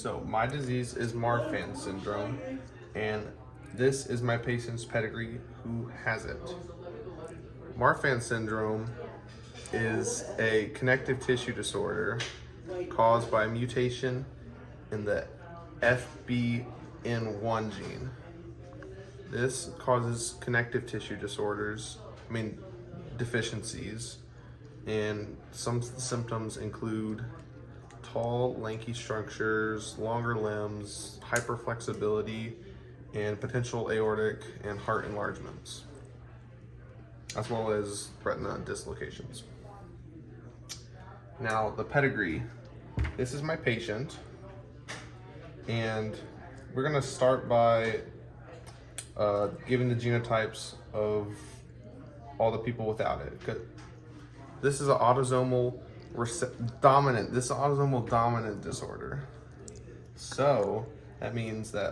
So my disease is Marfan syndrome, and this is my patient's pedigree who has it. Marfan syndrome is a connective tissue disorder caused by a mutation in the FBN1 gene. This causes connective tissue disorders, deficiencies, and some symptoms include tall, lanky structures, longer limbs, hyperflexibility, and potential aortic and heart enlargements, as well as retina dislocations. Now, the pedigree. This is my patient, and we're gonna start by giving the genotypes of all the people without it. This is an autosomal dominant disorder. So that means that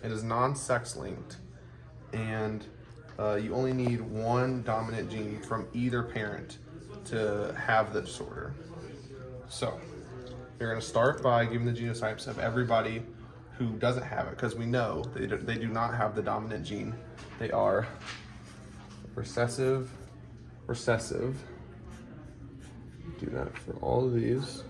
it is non-sex linked, and you only need one dominant gene from either parent to have the disorder. So you're going to start by giving the genotypes of everybody who doesn't have it, because we know they do not have the dominant gene. They are recessive. Do that for all of these.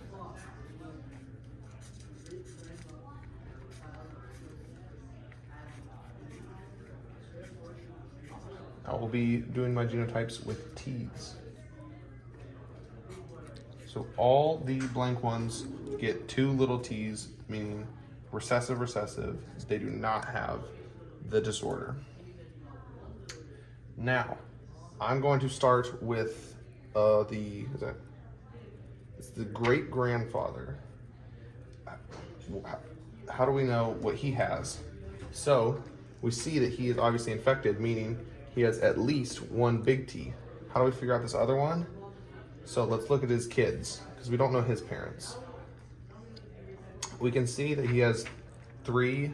I will be doing my genotypes with T's. So all the blank ones get two little t's, meaning recessive. They do not have the disorder. Now, I'm going to start with it's the great grandfather. How do we know what he has? So we see that he is obviously infected, meaning he has at least one big T. How do we figure out this other one? So let's look at his kids, because we don't know his parents. We can see that he has 3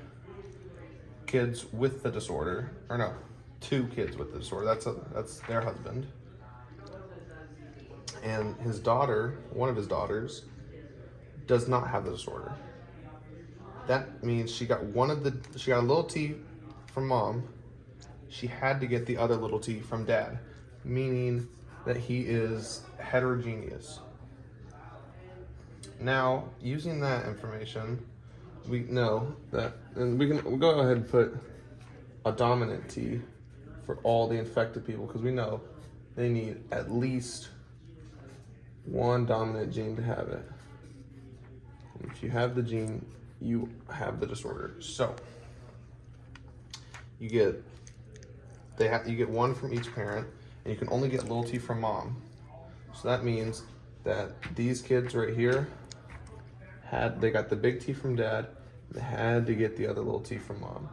kids with the disorder, or no, 2 kids with the disorder. That's their husband. And his daughter, one of his daughters, does not have the disorder. That means she got a little T from mom. She had to get the other little T from dad, meaning that he is heterogeneous. Now, using that information, we know that, and we'll go ahead and put a dominant T for all the infected people, because we know they need at least one dominant gene to have it. And if you have the gene, you have the disorder. So you get one from each parent, and you can only get little t from mom. So that means that these kids right here they got the big T from dad, and they had to get the other little t from mom.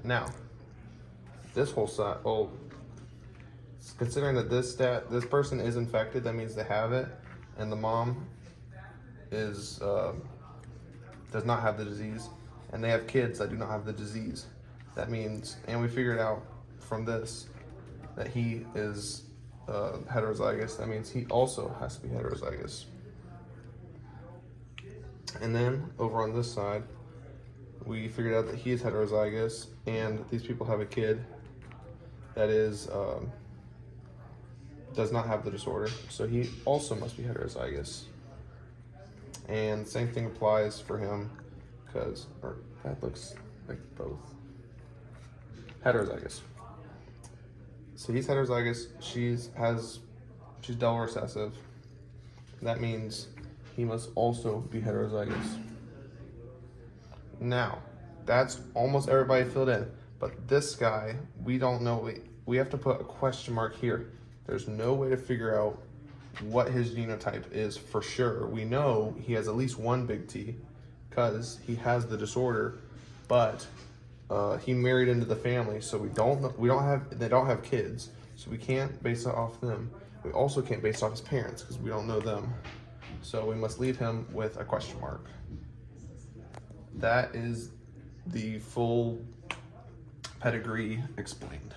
Now, this whole side, considering that this person is infected, that means they have it, and the mom does not have the disease, and they have kids that do not have the disease. That means, and we figured out from this that he is heterozygous. That means he also has to be heterozygous. And then over on this side, we figured out that he is heterozygous, and these people have a kid that is does not have the disorder, so he also must be heterozygous. And same thing applies for him, that looks like both. Heterozygous. So he's heterozygous, she's double recessive. That means he must also be heterozygous. Now, that's almost everybody filled in, but this guy, we don't know. We have to put a question mark here. There's no way to figure out what his genotype is for sure. We know he has at least one big T because he has the disorder, but he married into the family, so they don't have kids, so we can't base it off them. We also can't base it off his parents because we don't know them. So we must leave him with a question mark. That is the full pedigree explained.